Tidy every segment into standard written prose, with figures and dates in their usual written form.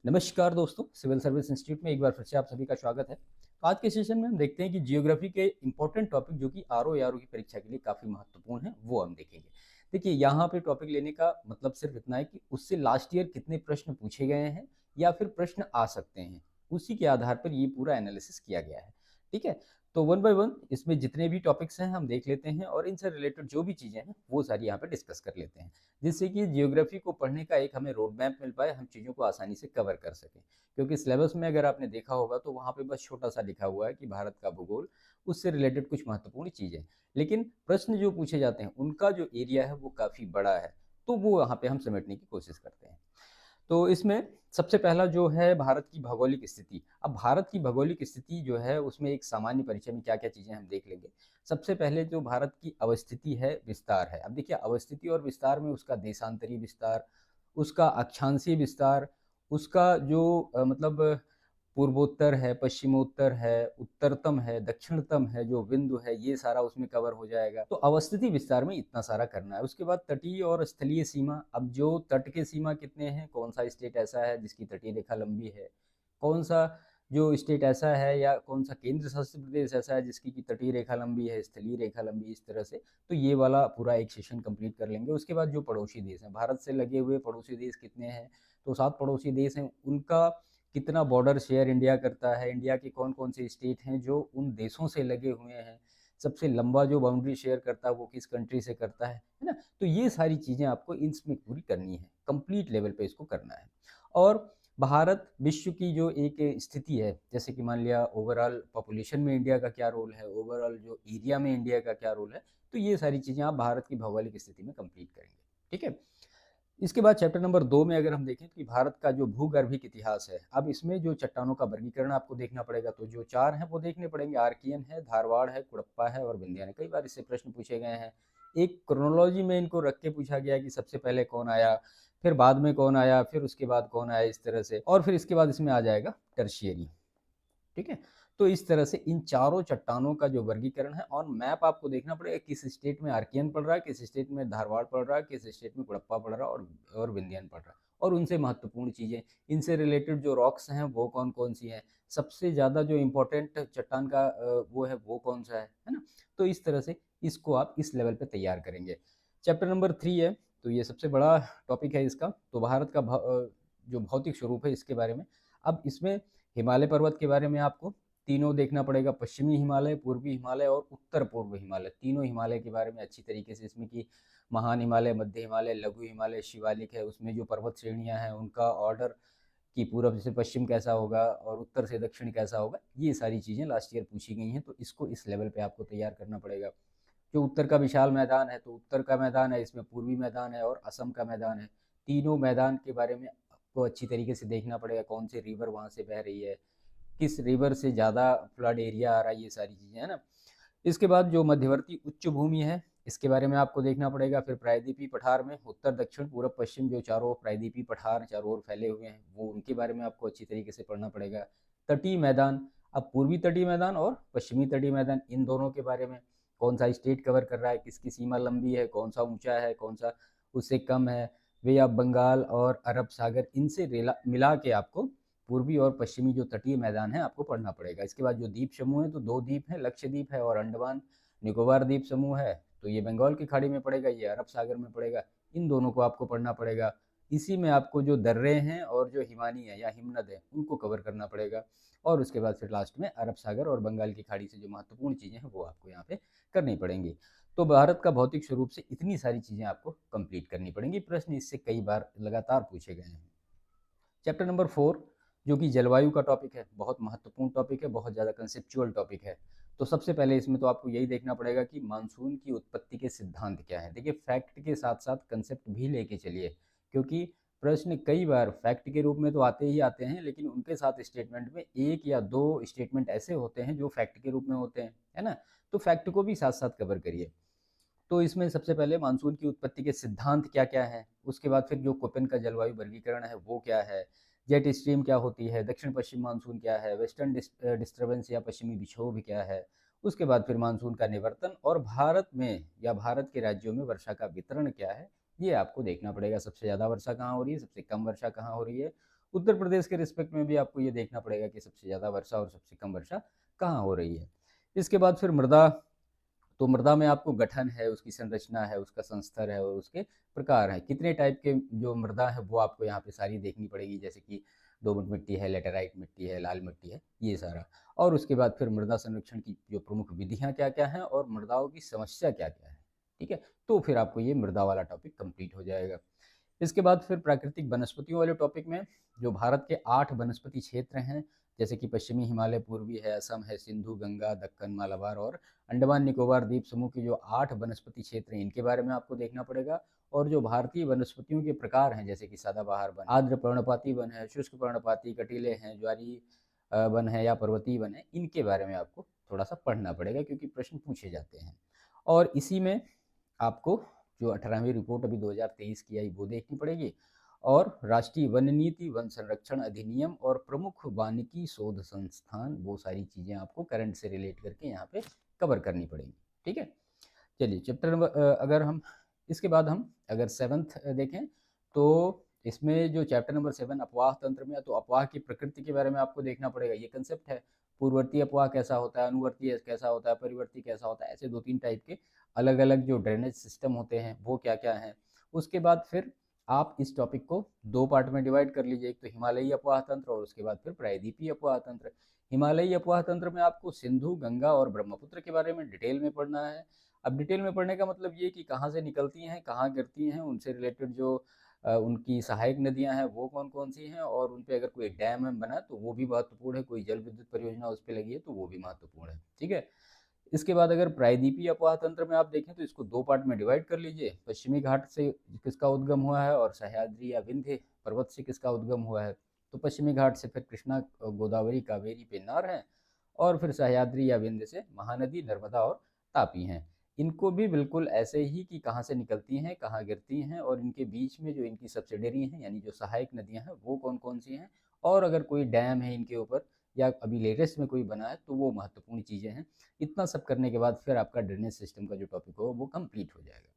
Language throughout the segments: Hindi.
नमस्कार दोस्तों, सिविल सर्विस इंस्टीट्यूट में एक बार फिर से आप सभी का स्वागत है। आज के सेशन में हम देखते हैं कि जियोग्राफी के इंपॉर्टेंट टॉपिक जो कि आरओ या आरओ की परीक्षा के लिए काफ़ी महत्वपूर्ण है, वो हम देखेंगे। देखिए, यहाँ पे टॉपिक लेने का मतलब सिर्फ इतना है कि उससे लास्ट ईयर कितने प्रश्न पूछे गए हैं या फिर प्रश्न आ सकते हैं, उसी के आधार पर ये पूरा एनालिसिस किया गया है। ठीक है, तो वन बाय वन इसमें जितने भी टॉपिक्स हैं हम देख लेते हैं और इनसे रिलेटेड जो भी चीज़ें हैं वो सारी यहाँ पे डिस्कस कर लेते हैं, जिससे कि जियोग्राफी को पढ़ने का एक हमें रोड मैप मिल पाए, हम चीज़ों को आसानी से कवर कर सकें। क्योंकि सिलेबस में अगर आपने देखा होगा तो वहाँ पे बस छोटा सा लिखा हुआ है कि भारत का भूगोल, उससे रिलेटेड कुछ महत्वपूर्ण चीज़ें, लेकिन प्रश्न जो पूछे जाते हैं उनका जो एरिया है वो काफ़ी बड़ा है, तो वो यहाँ पे हम समेटने की कोशिश करते हैं। तो इसमें सबसे पहला जो है भारत की भौगोलिक स्थिति। अब भारत की भौगोलिक स्थिति जो है उसमें एक सामान्य परिचय में क्या-क्या चीज़ें हम देख लेंगे। सबसे पहले जो भारत की अवस्थिति है, विस्तार है। अब देखिए, अवस्थिति और विस्तार में उसका देशांतरी विस्तार, उसका अक्षांशीय विस्तार, उसका जो मतलब पूर्वोत्तर है, पश्चिमोत्तर है, उत्तरतम है, दक्षिणतम है, जो बिंदु है, ये सारा उसमें कवर हो जाएगा। तो अवस्थिति विस्तार में इतना सारा करना है। उसके बाद तटीय और स्थलीय सीमा। अब जो तट के सीमा कितने हैं, कौन सा स्टेट ऐसा है जिसकी तटीय रेखा लंबी है, कौन सा जो स्टेट ऐसा है या कौन सा केंद्र शासित प्रदेश ऐसा है जिसकी की तटीय रेखा लंबी है, स्थलीय रेखा लंबी, इस तरह से। तो ये वाला पूरा एक सेशन कंप्लीट कर लेंगे। उसके बाद जो पड़ोसी देश हैं, भारत से लगे हुए पड़ोसी देश कितने हैं, तो 7 पड़ोसी देश हैं, उनका कितना बॉर्डर शेयर इंडिया करता है, इंडिया के कौन कौन से स्टेट हैं जो उन देशों से लगे हुए हैं, सबसे लंबा जो बाउंड्री शेयर करता है वो किस कंट्री से करता है ना। तो ये सारी चीज़ें आपको इसमें पूरी करनी है, कंप्लीट लेवल पे इसको करना है। और भारत विश्व की जो एक स्थिति है, जैसे कि मान लिया ओवरऑल पॉपुलेशन में इंडिया का क्या रोल है, ओवरऑल जो एरिया में इंडिया का क्या रोल है, तो ये सारी चीज़ें आप भारत की भौगोलिक स्थिति में कंप्लीट करेंगे। ठीक है, इसके बाद चैप्टर नंबर 2 में अगर हम देखें कि भारत का जो भूगर्भिक इतिहास है, अब इसमें जो चट्टानों का वर्गीकरण आपको देखना पड़ेगा, तो जो 4 हैं वो देखने पड़ेंगे। आर्कियन है, धारवाड़ है, कुड़प्पा है और विंध्यान है। कई बार इससे प्रश्न पूछे गए हैं। एक क्रोनोलॉजी में इनको रख के पूछा गया कि सबसे पहले कौन आया, फिर बाद में कौन आया, फिर उसके बाद कौन आया, इस तरह से। और फिर इसके बाद इसमें आ जाएगा टर्शियरी। ठीक है, तो इस तरह से इन चारों चट्टानों का जो वर्गीकरण है और मैप आपको देखना पड़ेगा, किस स्टेट में आर्कियन पड़ रहा है, किस स्टेट में धारवाड़ पड़ रहा है, किस स्टेट में कुड़प्पा पड़ रहा है और विंध्यान पड़ रहा है, और उनसे महत्वपूर्ण चीज़ें, इनसे रिलेटेड जो रॉक्स हैं वो कौन कौन सी हैं, सबसे ज़्यादा जो इम्पोर्टेंट चट्टान का वो है वो कौन सा है ना। तो इस तरह से इसको आप इस लेवल पे तैयार करेंगे। चैप्टर नंबर 3 है, तो ये सबसे बड़ा टॉपिक है इसका। तो भारत का जो भौतिक स्वरूप है इसके बारे में। अब इसमें हिमालय पर्वत के बारे में आपको तीनों देखना पड़ेगा, पश्चिमी हिमालय, पूर्वी हिमालय और उत्तर पूर्व हिमालय। तीनों हिमालय के बारे में अच्छी तरीके से, इसमें कि महान हिमालय, मध्य हिमालय, लघु हिमालय, शिवालिक है, उसमें जो पर्वत श्रेणियां हैं उनका ऑर्डर, कि पूरब से पश्चिम कैसा होगा और उत्तर से दक्षिण कैसा होगा, ये सारी चीज़ें लास्ट ईयर पूछी गई हैं। तो इसको इस लेवल पे आपको तैयार करना पड़ेगा। जो उत्तर का विशाल मैदान है, तो उत्तर का मैदान है, इसमें पूर्वी मैदान है और असम का मैदान है। तीनों मैदान के बारे में आपको अच्छी तरीके से देखना पड़ेगा, कौन सी रिवर वहाँ से बह रही है, किस रिवर से ज़्यादा फ्लड एरिया आ रहा है, ये सारी चीज़ें है ना। इसके बाद जो मध्यवर्ती उच्च भूमि है, इसके बारे में आपको देखना पड़ेगा। फिर प्रायद्वीपीय पठार में उत्तर दक्षिण पूर्व पश्चिम जो चारों प्रायद्वीपीय पठार चारों ओर फैले हुए हैं, वो उनके बारे में आपको अच्छी तरीके से पढ़ना पड़ेगा। तटीय मैदान, अब पूर्वी तटीय मैदान और पश्चिमी तटीय मैदान, इन दोनों के बारे में, कौन सा स्टेट कवर कर रहा है, किसकी सीमा लंबी है, कौन सा ऊंचा है, कौन सा उससे कम है, वे ऑफ बंगाल और अरब सागर, इनसे मिला के आपको पूर्वी और पश्चिमी जो तटीय मैदान है आपको पढ़ना पड़ेगा। इसके बाद जो द्वीप समूह है, तो 2 द्वीप हैं, लक्षद्वीप है और अंडमान निकोबार द्वीप समूह है। तो ये बंगाल की खाड़ी में पड़ेगा, ये अरब सागर में पड़ेगा। इन दोनों को आपको पढ़ना पड़ेगा। इसी में आपको जो दर्रे हैं और जो हिमानी है या हिमनद है उनको कवर करना पड़ेगा। और उसके बाद फिर लास्ट में अरब सागर और बंगाल की खाड़ी से जो महत्वपूर्ण चीज़ें हैं वो आपको यहाँ पे करनी पड़ेंगी। तो भारत का भौतिक स्वरूप से इतनी सारी चीज़ें आपको कंप्लीट करनी पड़ेंगी। प्रश्न इससे कई बार लगातार पूछे गए हैं। चैप्टर नंबर 4 जो कि जलवायु का टॉपिक है, बहुत महत्वपूर्ण टॉपिक है, बहुत ज़्यादा कंसेप्चुअल टॉपिक है। तो सबसे पहले इसमें तो आपको यही देखना पड़ेगा कि मानसून की उत्पत्ति के सिद्धांत क्या है। देखिए, फैक्ट के साथ साथ कंसेप्ट भी लेके चलिए, क्योंकि प्रश्न कई बार फैक्ट के रूप में तो आते ही आते हैं, लेकिन उनके साथ स्टेटमेंट में 1 या 2 स्टेटमेंट ऐसे होते हैं जो फैक्ट के रूप में होते हैं, है ना। तो फैक्ट को भी साथ साथ कवर करिए। तो इसमें सबसे पहले मानसून की उत्पत्ति के सिद्धांत क्या-क्या हैं, उसके बाद फिर जो कोपेन का जलवायु वर्गीकरण है वो क्या है, जेट स्ट्रीम क्या होती है, दक्षिण-पश्चिम मानसून क्या है, वेस्टर्न डिस्टर्बेंस या पश्चिमी विक्षोभ क्या है, उसके बाद फिर मानसून का निवर्तन और भारत में या भारत के राज्यों में वर्षा का वितरण क्या है, ये आपको देखना पड़ेगा। सबसे ज़्यादा वर्षा कहाँ हो रही है, सबसे कम वर्षा कहाँ हो रही है, उत्तर प्रदेश के रिस्पेक्ट में भी आपको ये देखना पड़ेगा कि सबसे ज़्यादा वर्षा और सबसे कम वर्षा कहाँ हो रही है। इसके बाद फिर मृदा, तो मृदा में आपको गठन है, उसकी संरचना है, उसका संस्तर है और उसके प्रकार हैं। कितने टाइप के जो मृदा है वो आपको यहाँ पे सारी देखनी पड़ेगी, जैसे कि दोमट मिट्टी है, लेटेराइट मिट्टी है, लाल मिट्टी है, ये सारा। और उसके बाद फिर मृदा संरक्षण की जो प्रमुख विधियाँ क्या-क्या हैं और मृदाओं की समस्या क्या-क्या है, ठीक है? तो फिर आपको ये मृदा वाला टॉपिक कंप्लीट हो जाएगा। इसके बाद फिर प्राकृतिक वनस्पतियों वाले टॉपिक में जो भारत के 8 वनस्पति क्षेत्र हैं, जैसे कि पश्चिमी हिमालय, पूर्वी है, असम है, सिंधु, गंगा, दक्कन, मालाबार और अंडमान निकोबार द्वीप समूह के जो 8 वनस्पति क्षेत्र हैं, इनके बारे में आपको देखना पड़ेगा। और जो भारतीय वनस्पतियों के प्रकार हैं, जैसे कि सदाबहार वन, आर्द्र पर्णपाती वन है, शुष्क पर्णपाती, कटीले हैं, ज्वारी वन है या पर्वतीय वन है, इनके बारे में आपको थोड़ा सा पढ़ना पड़ेगा क्योंकि प्रश्न पूछे जाते हैं। और इसी में आपको जो 18वीं रिपोर्ट अभी 2023 की आई वो देखनी पड़ेगी, और राष्ट्रीय वन नीति, वन संरक्षण अधिनियम और प्रमुख वानिकी शोध संस्थान, वो सारी चीज़ें आपको करंट से रिलेट करके यहाँ पे कवर करनी पड़ेगी, ठीक है। चलिए चैप्टर नंबर अगर हम इसके बाद हम अगर 7th देखें तो इसमें जो चैप्टर नंबर 7 अपवाह तंत्र में है, तो अपवाह की प्रकृति के बारे में आपको देखना पड़ेगा। ये कंसेप्ट है, पूर्ववर्ती अपवाह कैसा होता है, अनुवर्ती कैसा होता है, परिवर्ती कैसा होता है, ऐसे 2-3 टाइप के अलग अलग जो ड्रेनेज सिस्टम होते हैं वो क्या क्या हैं। उसके बाद फिर आप इस टॉपिक को 2 पार्ट में डिवाइड कर लीजिए, एक तो हिमालयी अपवाह तंत्र और उसके बाद फिर प्रायद्वीपीय अपवाह तंत्र। हिमालयी अपवाह तंत्र में आपको सिंधु, गंगा और ब्रह्मपुत्र के बारे में डिटेल में पढ़ना है। अब डिटेल में पढ़ने का मतलब ये कि कहाँ से निकलती हैं, कहाँ गिरती हैं, उनसे रिलेटेड जो उनकी सहायक नदियाँ हैं वो कौन कौन सी हैं, और उन पे अगर कोई डैम वैम बना तो वो भी महत्वपूर्ण है, कोई जल विद्युत परियोजना उस पर लगी है तो वो भी महत्वपूर्ण है, ठीक है। इसके बाद अगर प्रायद्वीपीय अपवाह तंत्र में आप देखें तो इसको 2 पार्ट में डिवाइड कर लीजिए, पश्चिमी घाट से किसका उद्गम हुआ है और सह्याद्री या विंध्य पर्वत से किसका उद्गम हुआ है। तो पश्चिमी घाट से फिर कृष्णा, गोदावरी, कावेरी, पेन्नार हैं, और फिर सह्याद्री या विंध्य से महानदी, नर्मदा और तापी हैं। इनको भी बिल्कुल ऐसे ही कि कहाँ से निकलती हैं, कहाँ गिरती हैं, और इनके बीच में जो इनकी सब्सिडरी हैं यानी जो सहायक नदियाँ हैं वो कौन कौन सी हैं, और अगर कोई डैम है इनके ऊपर या अभी लेटेस्ट में कोई बना है तो वो महत्वपूर्ण चीज़ें हैं। इतना सब करने के बाद फिर आपका ड्रेनेज सिस्टम का जो टॉपिक हो वो कंप्लीट हो जाएगा।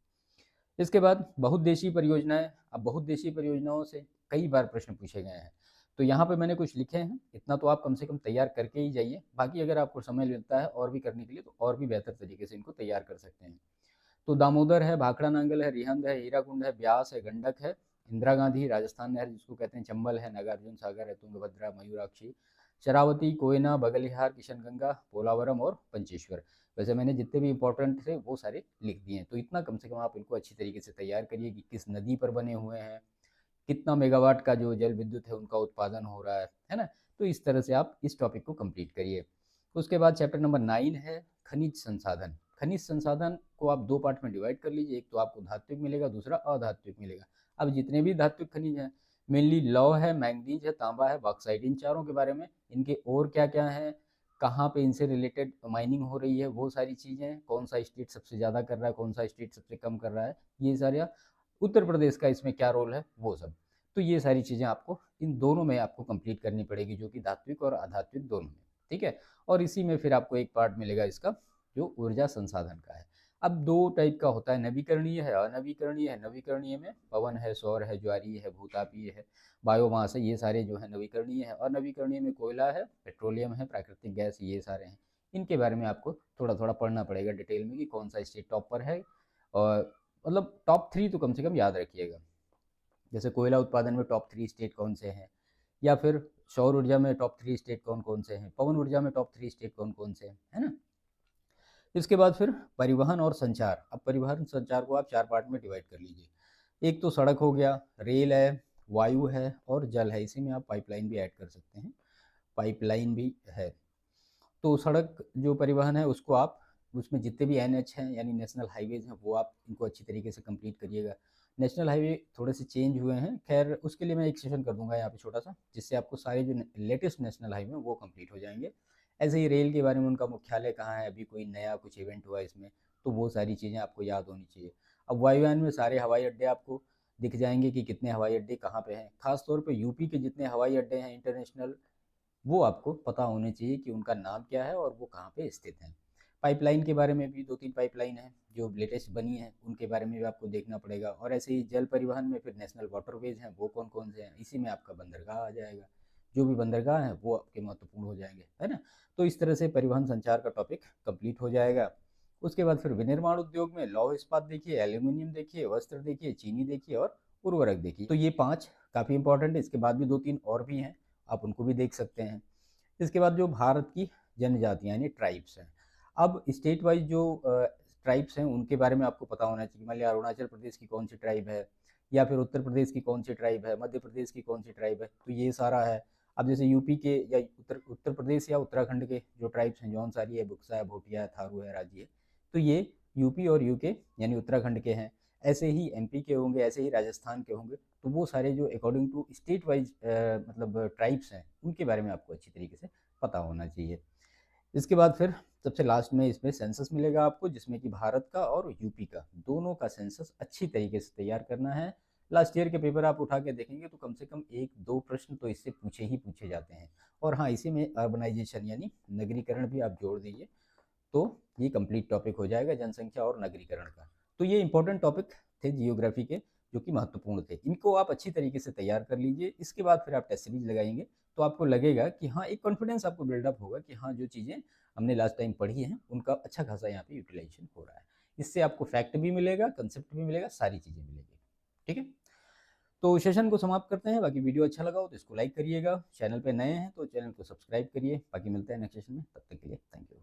इसके बाद बहुउद्देशीय परियोजनाएं। अब बहुउद्देशीय परियोजनाओं से कई बार प्रश्न पूछे गए हैं, तो यहाँ पे मैंने कुछ लिखे हैं, इतना तो आप कम से कम तैयार करके ही जाइए। बाकी अगर आपको समय मिलता है और भी करने के लिए तो और भी बेहतर तरीके से इनको तैयार कर सकते हैं। तो दामोदर है, भाखड़ा नांगल है, रिहंद है, हीराकुंड है, ब्यास है, गंडक है, इंदिरा गांधी राजस्थान नहर जिसको कहते हैं, चंबल है, नागार्जुन सागर है, तुंगभद्रा, मयूराक्षी, शरावती, कोयना, बगलिहार, किशनगंगा, पोलावरम और पंचेश्वर। वैसे मैंने जितने भी इंपॉर्टेंट थे वो सारे लिख दिए हैं, तो इतना कम से कम आप इनको अच्छी तरीके से तैयार करिए कि किस नदी पर बने हुए हैं, कितना मेगावाट का जो जल विद्युत है उनका उत्पादन हो रहा है ना। तो इस तरह से आप इस टॉपिक को कंप्लीट करिए। उसके बाद चैप्टर नंबर 9 है खनिज संसाधन। खनिज संसाधन को आप 2 पार्ट में डिवाइड कर लीजिए, एक तो आपको धात्विक मिलेगा, दूसरा अधात्विक मिलेगा। अब जितने भी धात्विक खनिज हैं, मेनली लौह है, मैंगनीज है, तांबा है, बॉक्साइट, इन चारों के बारे में, इनके और क्या क्या हैं, कहाँ पे इनसे रिलेटेड माइनिंग हो रही है, वो सारी चीज़ें, कौन सा स्टेट सबसे ज़्यादा कर रहा है, कौन सा स्टेट सबसे कम कर रहा है, ये सारे, उत्तर प्रदेश का इसमें क्या रोल है, वो सब। तो ये सारी चीज़ें आपको इन दोनों में आपको कंप्लीट करनी पड़ेगी, जो कि धात्विक और अधात्विक दोनों में, ठीक है। और इसी में फिर आपको एक पार्ट मिलेगा इसका जो ऊर्जा संसाधन का है। अब 2 टाइप का होता है, नवीकरणीय है, अनवीकरणीय है। नवीकरणीय में पवन है, सौर है, ज्वारीय है, भूतापीय है, बायोमास है, ये सारे जो है नवीकरणीय है। अनवीकरणीय में कोयला है, पेट्रोलियम है, प्राकृतिक गैस, ये सारे हैं। इनके बारे में आपको थोड़ा थोड़ा पढ़ना पड़ेगा डिटेल में कि कौन सा स्टेट टॉप पर है, और मतलब टॉप 3 तो कम से कम याद रखिएगा। जैसे कोयला उत्पादन में टॉप 3 स्टेट कौन से हैं, या फिर सौर ऊर्जा में टॉप 3 स्टेट कौन कौन से हैं, पवन ऊर्जा में टॉप 3 स्टेट कौन कौन से हैं, है ना। इसके बाद फिर परिवहन और संचार। अब परिवहन संचार को आप 4 पार्ट में डिवाइड कर लीजिए। एक तो सड़क हो गया, रेल है, वायु है और जल है। इसी में आप पाइपलाइन भी ऐड कर सकते हैं, पाइपलाइन भी है। तो सड़क जो परिवहन है उसको आप, उसमें जितने भी NH हैं यानी नेशनल हाईवेज हैं वो आप इनको अच्छी तरीके से कंप्लीट करिएगा। नेशनल हाईवे थोड़े से चेंज हुए हैं, खैर उसके लिए मैं एक सेशन कर दूंगा यहाँ पे छोटा सा, जिससे आपको सारे जो लेटेस्ट नेशनल हाईवे वो कंप्लीट हो जाएंगे। ऐसे ही रेल के बारे में, उनका मुख्यालय कहाँ है, अभी कोई नया कुछ इवेंट हुआ इसमें, तो वो सारी चीज़ें आपको याद होनी चाहिए। अब वायुयान में सारे हवाई अड्डे आपको दिख जाएंगे कि कितने हवाई अड्डे कहाँ पे हैं, खासतौर पे यूपी के जितने हवाई अड्डे हैं इंटरनेशनल, वो आपको पता होने चाहिए कि उनका नाम क्या है और वो कहाँ पे स्थित हैं। पाइपलाइन के बारे में भी 2-3 पाइपलाइन हैं जो लेटेस्ट बनी हैं, उनके बारे में भी आपको देखना पड़ेगा। और ऐसे ही जल परिवहन में फिर नेशनल वाटरवेज हैं, वो कौन-कौन से हैं, इसी में आपका बंदरगाह आ जाएगा। जो भी बंदरगाह हैं वो आपके महत्वपूर्ण हो जाएंगे, है ना? तो इस तरह से परिवहन संचार का टॉपिक कंप्लीट हो जाएगा। उसके बाद फिर विनिर्माण उद्योग में लौह इस्पात देखिए, एल्यूमीनियम देखिए, वस्त्र देखिए, चीनी देखिए और उर्वरक देखिए। तो ये 5 काफ़ी इंपॉर्टेंट है। इसके बाद भी 2-3 और भी हैं, आप उनको भी देख सकते हैं। इसके बाद जो भारत की जनजातियाँ यानी ट्राइब्स हैं। अब स्टेट वाइज जो ट्राइब्स हैं उनके बारे में आपको पता होना चाहिए। मान लिया अरुणाचल प्रदेश की कौन सी ट्राइब है, या फिर उत्तर प्रदेश की कौन सी ट्राइब है, मध्य प्रदेश की कौन सी ट्राइब है, तो ये सारा है। अब जैसे यूपी के या उत्तर प्रदेश या उत्तराखंड के जो ट्राइब्स हैं, जौनसारी है, बुक्सा है, भोटिया है, थारू है, राजी है, तो ये यूपी और यूके यानी उत्तराखंड के हैं। ऐसे ही एमपी के होंगे, ऐसे ही राजस्थान के होंगे। तो वो सारे जो अकॉर्डिंग टू स्टेट वाइज मतलब ट्राइब्स हैं, उनके बारे में आपको अच्छी तरीके से पता होना चाहिए। इसके बाद फिर सबसे लास्ट में इसमें सेंसस मिलेगा आपको, जिसमें कि भारत का और यूपी का दोनों का सेंसस अच्छी तरीके से तैयार करना है। लास्ट ईयर के पेपर आप उठा के देखेंगे तो कम से कम 1-2 प्रश्न तो इससे पूछे जाते हैं। और हाँ, इसी में अर्बनाइजेशन यानी नगरीकरण भी आप जोड़ दीजिए, तो ये कंप्लीट टॉपिक हो जाएगा जनसंख्या और नगरीकरण का। तो ये इंपॉर्टेंट टॉपिक थे जियोग्राफी के, जो कि महत्वपूर्ण थे। इनको आप अच्छी तरीके से तैयार कर लीजिए। इसके बाद फिर आप टेस्ट सीरीज लगाएंगे तो आपको लगेगा कि हाँ, एक कॉन्फिडेंस आपको बिल्डअप होगा कि हाँ, जो चीज़ें हमने लास्ट टाइम पढ़ी हैं उनका अच्छा खासा यहाँ पे यूटिलाइजेशन हो रहा है। इससे आपको फैक्ट भी मिलेगा, कंसेप्ट भी मिलेगा, सारी चीज़ें मिलेगी। ठीक है, तो सेशन को समाप्त करते हैं। बाकी वीडियो अच्छा लगा हो तो इसको लाइक करिएगा, चैनल पे नए हैं तो चैनल को सब्सक्राइब करिए। बाकी मिलते हैं नेक्स्ट सेशन में, तब तक के लिए थैंक यू।